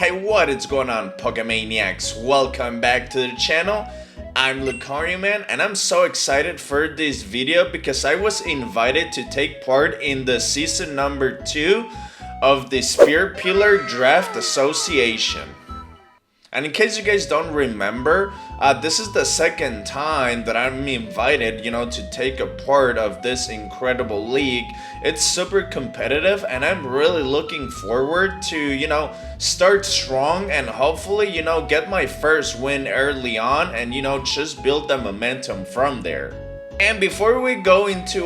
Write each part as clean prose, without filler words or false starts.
Hey, what is going on, Pokemaniacs? Welcome back to the channel. I'm Lucario Man, and I'm so excited for this video because I was invited to take part in the season number 2 of the Spear Pillar Draft Association. And in case you guys don't remember, this is the second time that I'm invited, to take a part of this incredible league. It's super competitive, and I'm really looking forward to, start strong and hopefully, get my first win early on and, just build the momentum from there. And before we go into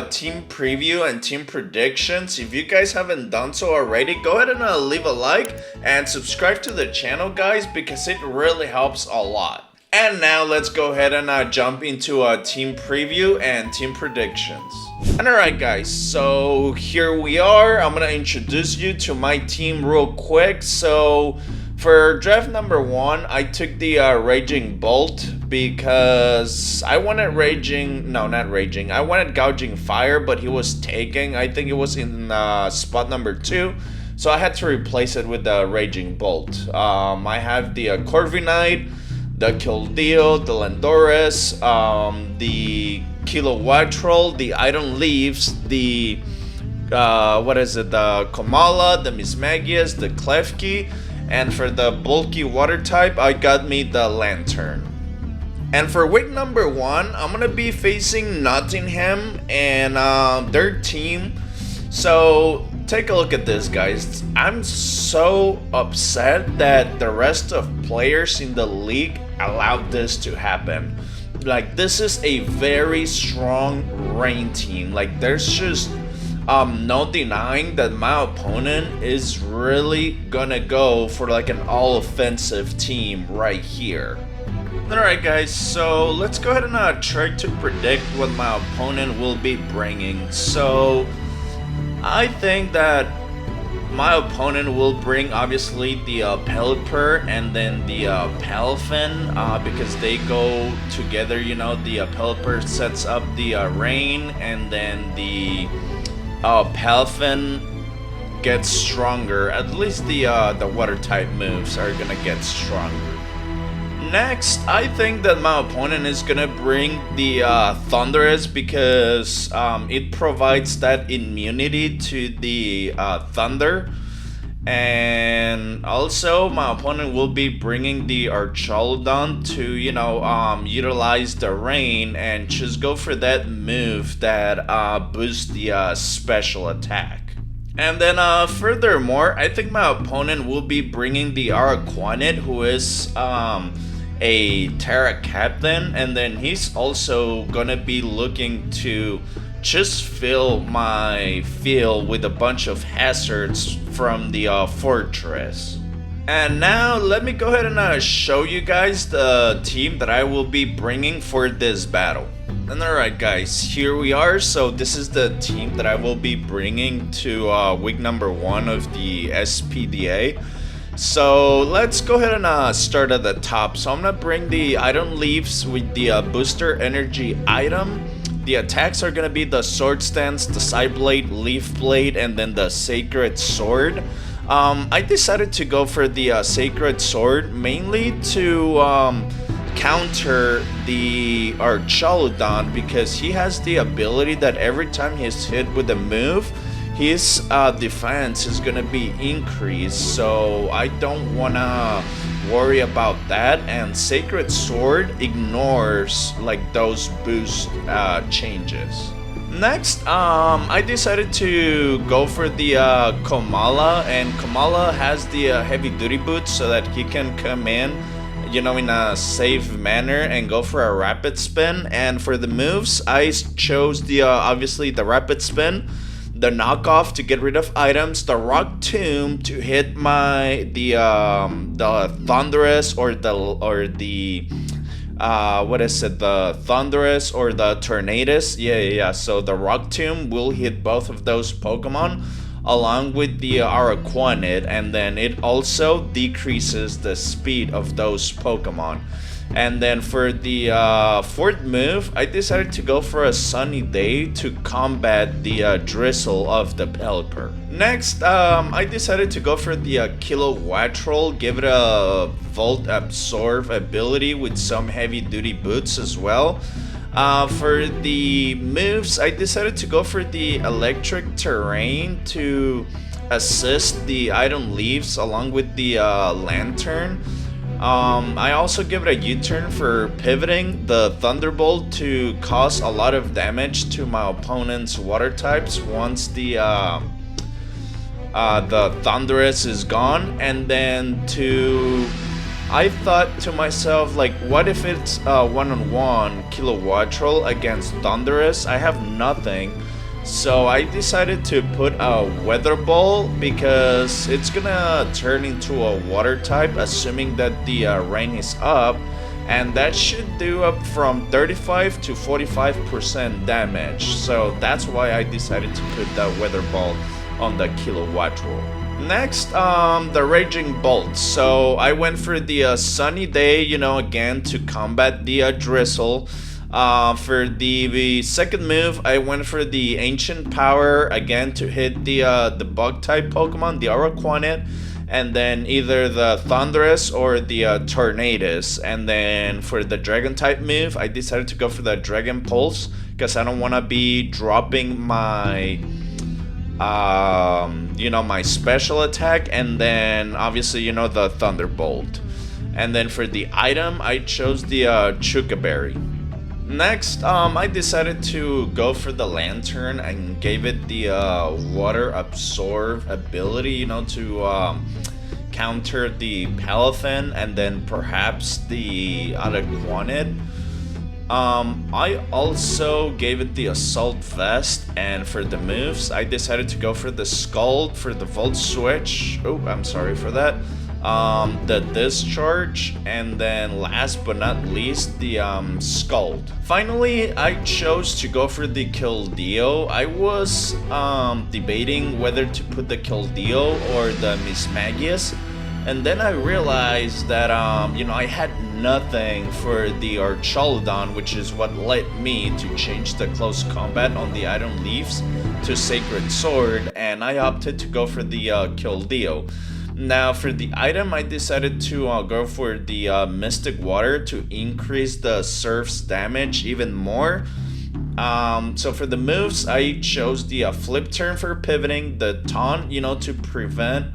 team preview and team predictions, if you guys haven't done so already, go ahead and leave a like and subscribe to the channel, guys, because it really helps a lot. And now let's go ahead and jump into team preview and team predictions. And alright guys, so here we are. I'm gonna introduce you to my team real quick. So for draft number 1, I took the Raging Bolt because I wanted I wanted Gouging Fire, but he was taken. I think it was in spot number 2, so I had to replace it with the Raging Bolt. I have the Corviknight, the Keldeo, the Landorus, the Kilowattrel, the Iron Leaves, the the Komala, the Mismagius, the Klefki. And for the bulky water type, I got me the Lantern. And for week number 1, I'm gonna be facing Nottingham and their team. So take a look at this, guys. I'm so upset that the rest of players in the league allowed this to happen. Like, this is a very strong rain team. Like, there's just no denying that my opponent is really gonna go for like an all-offensive team right here. Alright guys, so let's go ahead and try to predict what my opponent will be bringing. So I think that my opponent will bring obviously the Pelipper and then the Palafin because they go together. The Pelipper sets up the rain, and then the Palafin gets stronger. At least the water type moves are gonna get stronger. Next, I think that my opponent is gonna bring the Thundurus because it provides that immunity to the thunder. And also my opponent will be bringing the Archaludon to, utilize the rain and just go for that move that boosts the special attack. And then furthermore, I think my opponent will be bringing the Araquanid, who is a Terra Captain, and then he's also gonna be looking to just fill my field with a bunch of hazards from the fortress. And now let me go ahead and show you guys the team that I will be bringing for this battle. And alright guys, here we are. So this is the team that I will be bringing to week number 1 of the SPDA. So let's go ahead and start at the top. So I'm gonna bring the Iron Leaves with the booster energy item. The attacks are gonna be the Sword Stance, the Side Blade, Leaf Blade, and then the Sacred Sword. I decided to go for the Sacred Sword mainly to counter the Archaludon because he has the ability that every time he's hit with a move, his defense is gonna be increased, so I don't wanna worry about that. And Sacred Sword ignores like those boost changes. Next, I decided to go for the Komala, and Komala has the heavy duty boots so that he can come in in a safe manner and go for a rapid spin. And for the moves, I chose the obviously the rapid spin, the knockoff to get rid of items, the Rock Tomb to hit the Thundurus or the Thundurus or the Tornadus. Yeah. So the Rock Tomb will hit both of those Pokemon. along with the Araquanid, and then it also decreases the speed of those Pokemon. And then for the fourth move, I decided to go for a Sunny Day to combat the Drizzle of the Pelipper. Next, I decided to go for the Kilowattrel, give it a Volt Absorb ability with some heavy duty boots as well. For the moves, I decided to go for the Electric Terrain to assist the item leaves along with the Lantern. I also give it a U-turn for pivoting the Thunderbolt to cause a lot of damage to my opponent's water types once the Thundurus is gone. And then I thought to myself, like, what if it's one-on-one Kilowattrel against Thundurus? I have nothing. So I decided to put a Weather Ball because it's gonna turn into a water type, assuming that the rain is up, and that should do up from 35 to 45% damage. So that's why I decided to put that Weather Ball on the Kilowattrel. Next, the Raging Bolt. So I went for the Sunny Day, again to combat the Drizzle. For the second move, I went for the Ancient Power again to hit the Bug type Pokemon, the Araquanid, and then either the Thundurus or the Tornadus. And then for the Dragon type move, I decided to go for the Dragon Pulse because I don't want to be dropping my my special attack, and then obviously the Thunderbolt. And then for the item, I chose the Chukaberry. Next, I decided to go for the Lantern and gave it the Water Absorb ability, to counter the Palafin and then perhaps the Araquanid. I also gave it the Assault Vest, and for the moves, I decided to go for the Scald for the Volt Switch. Oh, I'm sorry for that. The Discharge, and then last but not least, the Scald. Finally, I chose to go for the Keldeo. I was debating whether to put the Keldeo or the Mismagius, and then I realized that I had nothing for the Archaludon, which is what led me to change the close combat on the item leaves to Sacred Sword, and I opted to go for the Keldeo. Now for the item, I decided to go for the Mystic Water to increase the Surf's damage even more. So for the moves, I chose the Flip Turn for pivoting, the Taunt, to prevent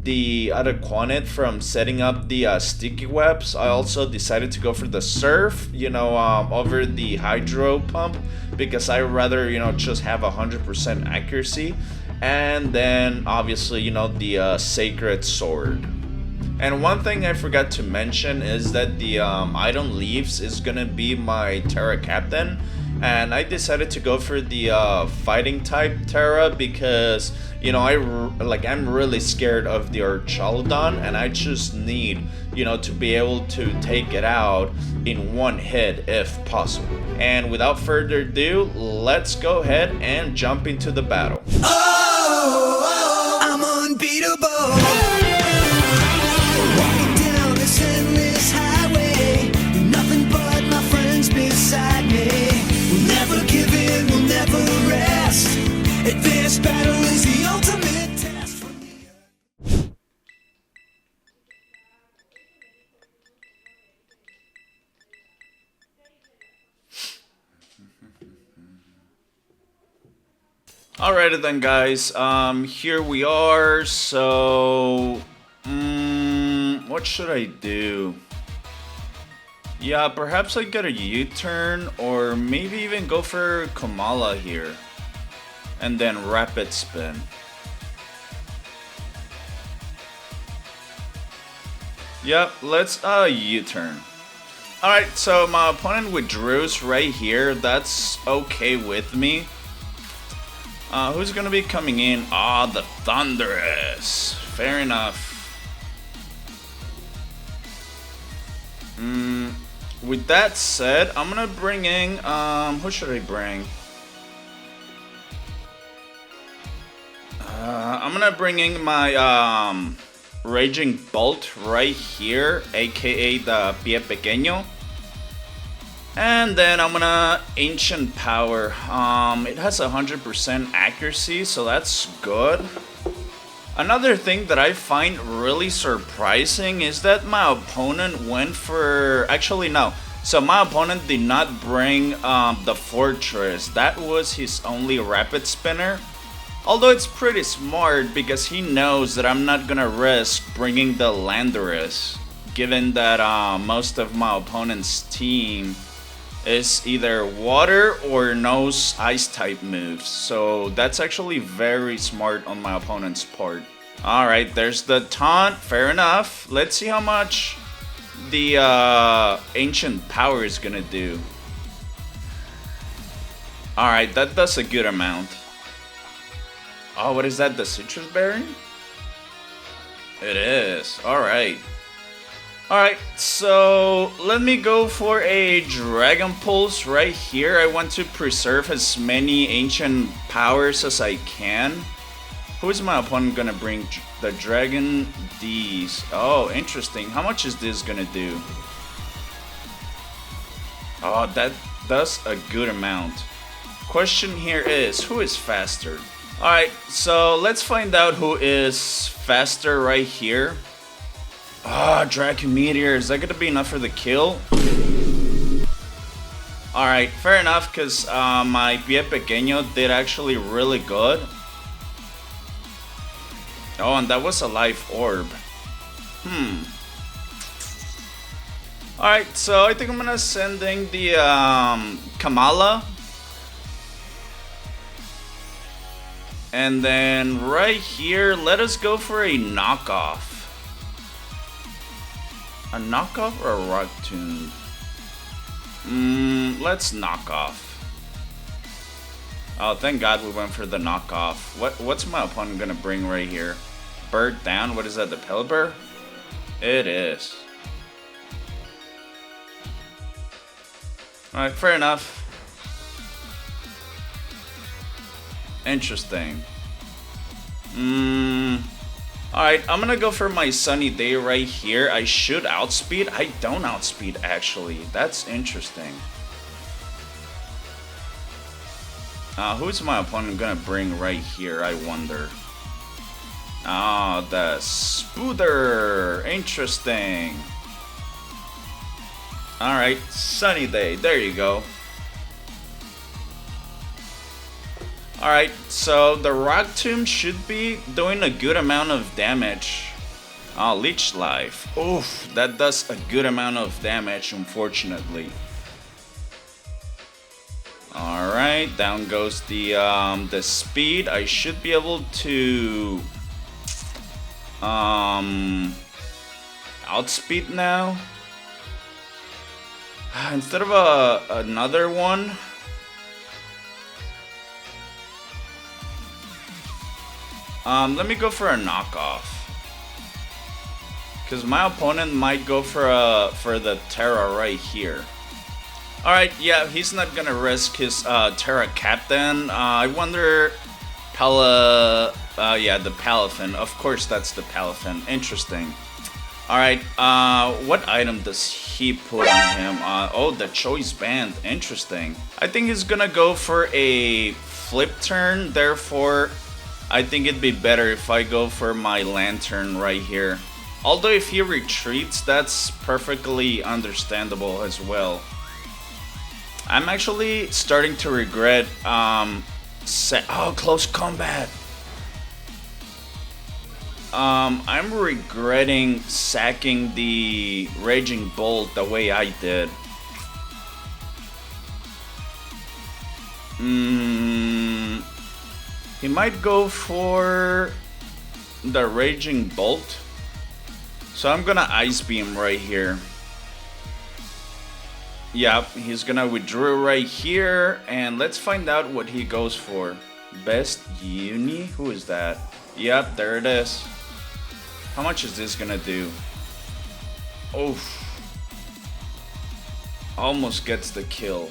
the Araquanid from setting up the Sticky Webs. I also decided to go for the Surf, over the Hydro Pump because I rather, just have 100% accuracy. And then obviously the Sacred Sword. And one thing I forgot to mention is that the item leaves is gonna be my Terra Captain, and I decided to go for the fighting type Terra because I'm really scared of the Archaludon, and I just need to be able to take it out in one hit if possible. And without further ado, let's go ahead and jump into the battle. I'm unbeatable. Walking down this endless highway, nothing but my friends beside me. We'll never give in, we'll never rest. Advanced battle is the ultimate test for me. Alrighty then, guys, here we are. So what should I do? Yeah, perhaps I get a U-turn, or maybe even go for Komala here and then Rapid Spin. Yep, let's U-turn. Alright, so my opponent withdraws right here. That's okay with me. Who's gonna be coming in? The Thundurus. Fair enough. With that said, I'm gonna bring in, who should I bring? gonna bring in my Raging Bolt right here, aka the Pie Pequeño. And then I'm gonna Ancient Power. It has 100% accuracy, so that's good. Another thing that I find really surprising is that my opponent went for... Actually, no. So my opponent did not bring the Fortress. That was his only Rapid Spinner. Although it's pretty smart because he knows that I'm not gonna risk bringing the Landorus, given that most of my opponent's team is either water or knows ice type moves. So that's actually very smart on my opponent's part. Alright, there's the taunt, fair enough. Let's see how much the Ancient Power is gonna do. Alright, that does a good amount. Oh, what is that? The Citrus Berry? It is. Alright. Alright, so let me go for a Dragon Pulse right here. I want to preserve as many Ancient Powers as I can. Who is my opponent gonna bring? The Dragon D's. Oh, interesting. How much is this gonna do? Oh, that does a good amount. Question here is, who is faster? Alright, so let's find out who is faster right here. Ah, Dragon Meteor. Is that gonna be enough for the kill? Alright, fair enough, because my Pie Pequeño did actually really good. Oh, and that was a life orb. Alright, so I think I'm gonna send in the Kamala. And then right here, let us go for a knockoff. A knockoff or a Rock Tomb? Let's knock off. Oh, thank God we went for the knockoff. What's my opponent gonna bring right here? Bird down? What is that, the Pelipper? It is. Alright, fair enough. Interesting. Alright, I'm gonna go for my Sunny Day right here. I should outspeed. I don't outspeed, actually. That's interesting. Who's my opponent gonna bring right here, I wonder? Oh, the Spoother. Interesting. Alright, Sunny Day. There you go. Alright, so the Rock Tomb should be doing a good amount of damage. Oh, Leech Life. Oof, that does a good amount of damage, unfortunately. Alright, down goes the speed. I should be able to outspeed now. Instead of another one. Let me go for a knockoff. Because my opponent might go for the Terra right here. Alright, yeah, he's not gonna risk his Terra Captain. I wonder... yeah, the Palafin. Of course, that's the Palafin. Interesting. Alright, what item does he put on him? Oh, the Choice Band. Interesting. I think he's gonna go for a flip turn, therefore... I think it'd be better if I go for my Lantern right here. Although if he retreats, that's perfectly understandable as well. I'm actually starting to regret, oh, close combat. I'm regretting sacking the Raging Bolt the way I did. He might go for the Raging Bolt. So I'm gonna Ice Beam right here. Yep, he's gonna withdraw right here. And let's find out what he goes for. Best Uni? Who is that? Yep, there it is. How much is this gonna do? Oof. Almost gets the kill.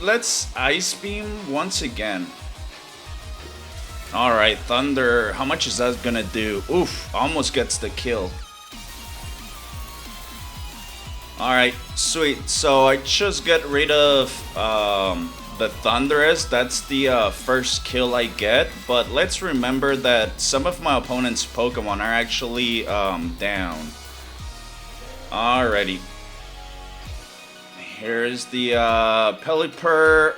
Let's Ice Beam once again. Alright, Thunder. How much is that gonna do? Oof, almost gets the kill. Alright, sweet. So I just get rid of the Thunderous. That's the first kill I get. But let's remember that some of my opponent's Pokemon are actually down. Alrighty. Here's the Pelipper.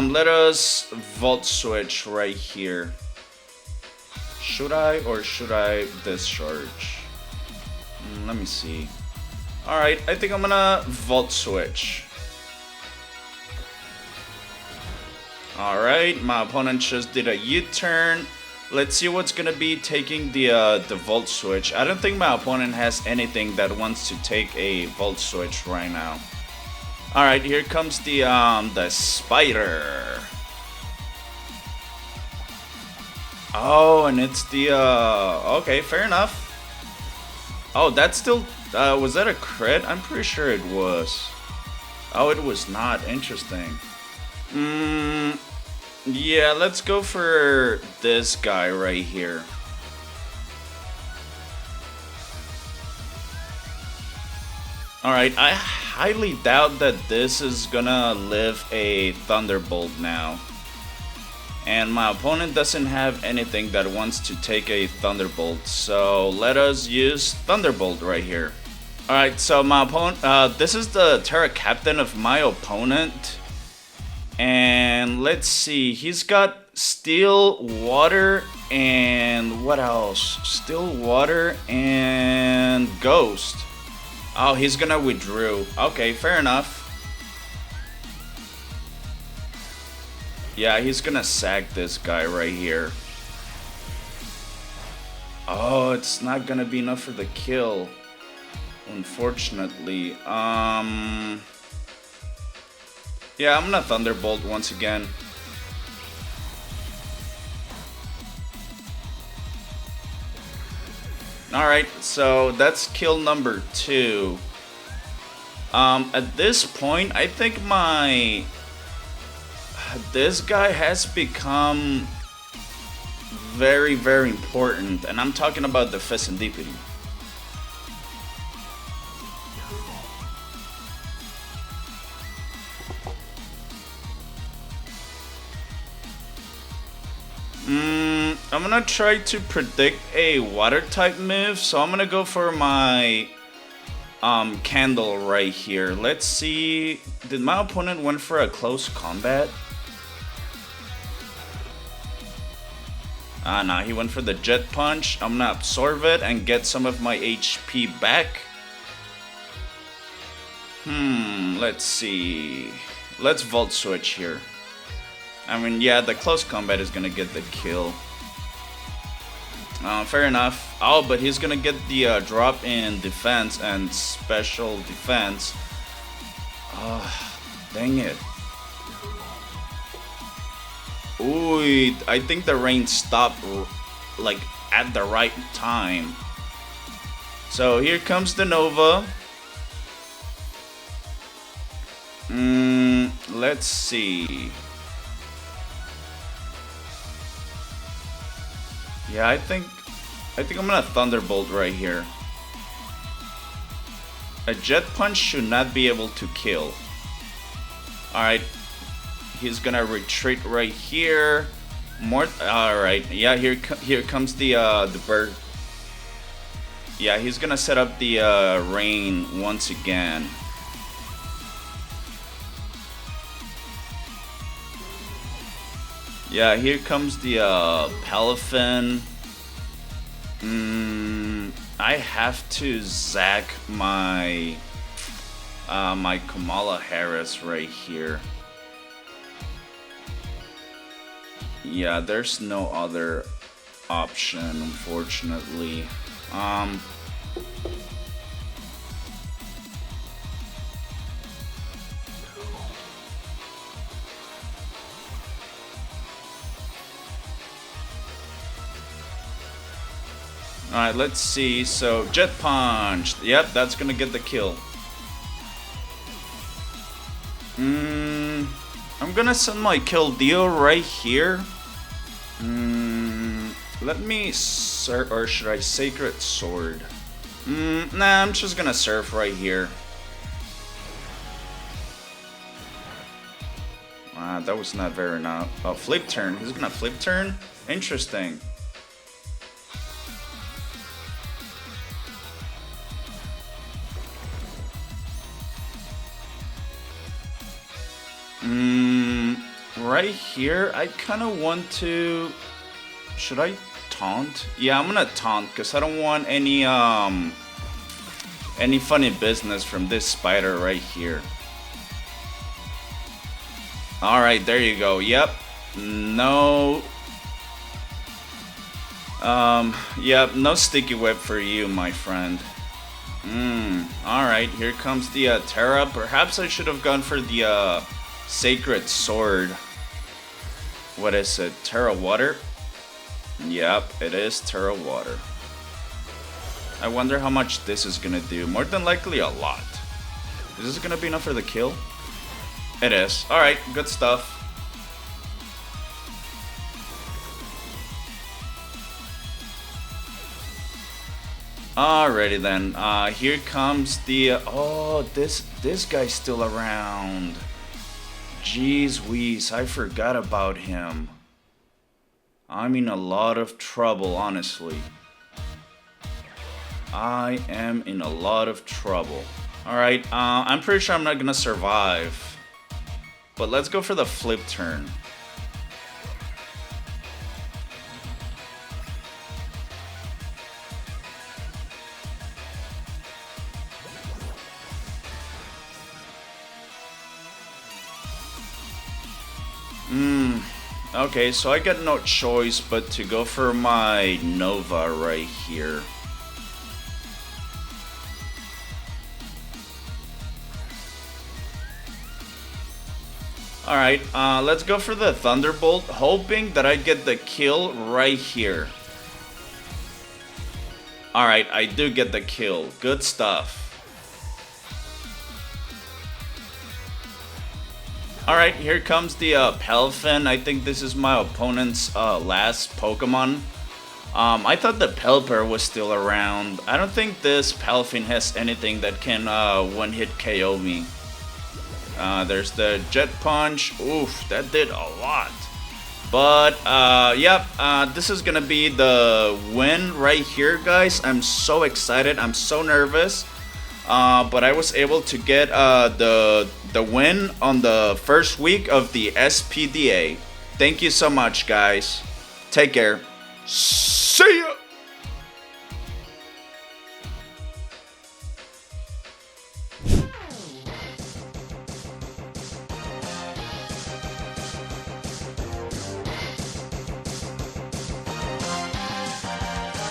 Let us Volt Switch right here. Should I or should I discharge? Let me see. Alright, I think I'm gonna Volt Switch. Alright, my opponent just did a U-turn. Let's see what's gonna be taking the Volt Switch. I don't think my opponent has anything that wants to take a Volt Switch right now. Alright, here comes the Spider. Oh, and it's the okay, fair enough. Oh, that's still was that a crit? I'm pretty sure it was. Oh, it was not. Interesting. Yeah, let's go for this guy right here. Alright, I highly doubt that this is gonna live a Thunderbolt now. And my opponent doesn't have anything that wants to take a Thunderbolt, so let us use Thunderbolt right here. Alright, so my opponent, this is the Terra Captain of my opponent. And let's see, he's got Steel, Water, and what else? Steel, Water, and Ghost. Oh, he's gonna withdraw. Okay, fair enough. Yeah, he's gonna sack this guy right here. Oh, it's not gonna be enough for the kill, unfortunately. Yeah, I'm gonna Thunderbolt once again. Alright, so that's kill number 2. At this point, I think this guy has become very, very important, and I'm talking about the Fezandipiti. I'm gonna try to predict a water type move, so I'm gonna go for my Candle right here. Let's see, did my opponent went for a close combat? Nah, he went for the Jet Punch. I'm gonna absorb it and get some of my HP back. Let's see. Let's Volt Switch here. I mean, yeah, the close combat is gonna get the kill. Fair enough. Oh, but he's gonna get the drop in defense and special defense. Dang it. Ooh, I think the rain stopped like at the right time. So here comes the Nova. Let's see. Yeah, I think I'm gonna Thunderbolt right here. A Jet Punch should not be able to kill. Alright. He's gonna retreat right here. Alright, yeah, here comes the bird. Yeah, he's gonna set up the rain once again. Yeah, here comes the Palafin. I have to Zack my my Kamala Harris right here. Yeah, there's no other option, unfortunately. Alright, let's see. So, Jet Punch. Yep, that's gonna get the kill. I'm gonna send my Keldeo right here. Let me surf, or should I Sacred Sword? Nah, I'm just gonna surf right here. That was not very enough. Oh, flip turn. He's gonna flip turn? Interesting. Right here, I kind of want to... Should I taunt? Yeah, I'm gonna taunt, because I don't want any funny business from this spider right here. Alright, there you go. Yep. No... Yep, no sticky whip for you, my friend. Alright, here comes the Terra. Perhaps I should have gone for the Sacred Sword. What is it? Terra Water? Yep, it is Terra Water. I wonder how much this is gonna do. More than likely a lot. Is this gonna be enough for the kill? It is. Alright, good stuff. Alrighty then. Here comes the... oh, this guy's still around. Jeez Wheeze, I forgot about him. I'm in a lot of trouble, honestly. I am in a lot of trouble. Alright, I'm pretty sure I'm not gonna survive. But let's go for the flip turn. Okay, so I got no choice but to go for my Nova right here. Alright, let's go for the Thunderbolt, hoping that I get the kill right here. Alright, I do get the kill. Good stuff. Alright, here comes the Peliphan. I think this is my opponent's last Pokemon. I thought the Pelipper was still around. I don't think this Peliphan has anything that can one-hit KO me. There's the Jet Punch. Oof, that did a lot. But, yep, this is gonna be the win right here, guys. I'm so excited. I'm so nervous. But I was able to get the win on the first week of the SPDA. Thank you so much, guys. Take care. See ya!